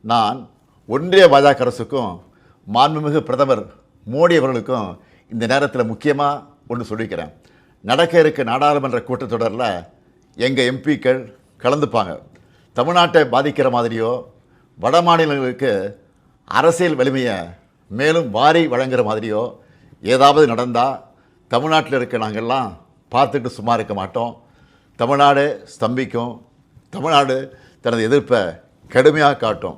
நான் ஒன்றிய பாஜக அரசுக்கும் மாண்புமிகு பிரதமர் மோடி அவர்களுக்கும் இந்த நேரத்தில் முக்கியமாக ஒன்று சொல்லிக்கிறேன். நடக்க இருக்க நாடாளுமன்ற கூட்டத்தொடரில் எங்கள் எம்பிக்கள் கலந்துப்பாங்க. தமிழ்நாட்டை பாதிக்கிற மாதிரியோ வட மாநிலங்களுக்கு அரசியல் வலிமையை மேலும் வாரி வழங்குகிற மாதிரியோ ஏதாவது நடந்தால் தமிழ்நாட்டில் இருக்க நாங்கள்லாம் பார்த்துட்டு சும்மா இருக்க மாட்டோம். தமிழ்நாடு ஸ்தம்பிக்கும். தமிழ்நாடு தனது எதிர்ப்பை கடுமையாக காட்டும்.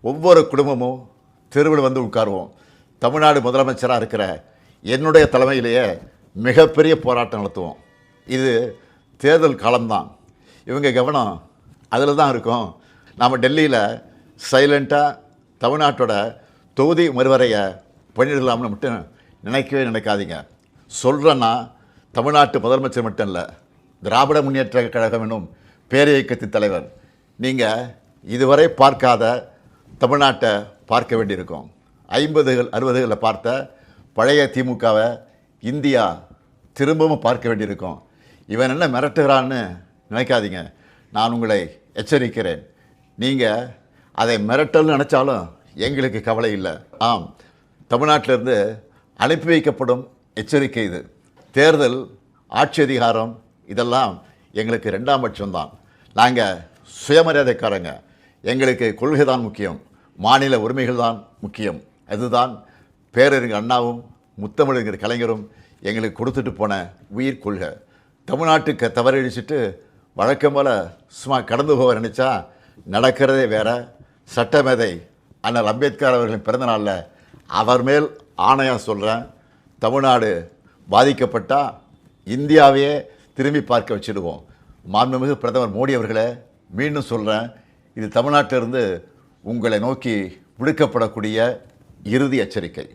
ஒவ்வொரு குடும்பமும் தெருவில் வந்து உட்காருவோம். தமிழ்நாடு முதலமைச்சராக இருக்கிற என்னுடைய தலைமையிலேயே மிகப்பெரிய போராட்டம் நடத்துவோம். இது தேர்தல் காலம்தான். இவங்க கவனம் அதில் தான் இருக்கும். நாம் டெல்லியில் சைலண்ட்டாக தமிழ்நாட்டோட தொகுதி மறுவரையை பண்ணிடலாம்னு மட்டும் நினைக்கவே நினைக்காதீங்க. சொல்கிறேன்னா தமிழ்நாட்டு முதலமைச்சர் மட்டும் இல்லை, திராவிட முன்னேற்ற கழகம் என்னும் பேரியக்கத்தின் தலைவர். நீங்கள் இதுவரை பார்க்காத தமிழ்நாட்டை பார்க்க வேண்டியிருக்கும். 50கள் 60களில் பார்த்த பழைய திமுகவை இந்தியா திரும்பவும் பார்க்க வேண்டியிருக்கும். இவன் என்ன மிரட்டுகிறான்னு நினைக்காதீங்க. நான் உங்களை எச்சரிக்கிறேன். நீங்கள் அதை மிரட்டல்னு நினச்சாலும் எங்களுக்கு கவலை இல்லை. ஆம், தமிழ்நாட்டிலிருந்து அனுப்பி வைக்கப்படும் எச்சரிக்கை இது. தேர்தல், ஆட்சி அதிகாரம் இதெல்லாம் எங்களுக்கு 2ஆம் பட்சம்தான். நாங்கள் சுயமரியாதைக்காரங்க. எங்களுக்கு கொள்கை தான் முக்கியம், மாநில உரிமைகள் தான் முக்கியம். அதுதான் பேரறிஞர் அண்ணாவும் முத்தமிழறிஞர் கலைஞரும் எங்களுக்கு கொடுத்துட்டு போன உயிர் கொள்கை. தமிழ்நாட்டுக்கு தவறடிச்சிட்டு வழக்கம் போல் சும்மா கடந்து போக நினச்சா நடக்கிறதே வேறு. சட்டமேதை அண்ணல் அம்பேத்கர் அவர்களின் பிறந்தநாளில் அவர் மேல் ஆணையம் சொல்கிறேன், தமிழ்நாடு பாதிக்கப்பட்டால் இந்தியாவையே திரும்பி பார்க்க வச்சுடுவோம். மாண்புமிகு பிரதமர் மோடி அவர்களே, மீண்டும் சொல்கிறேன், இது தமிழ்நாட்டிலிருந்து உங்களை நோக்கி விடுக்கப்படக்கூடிய இறுதி எச்சரிக்கை.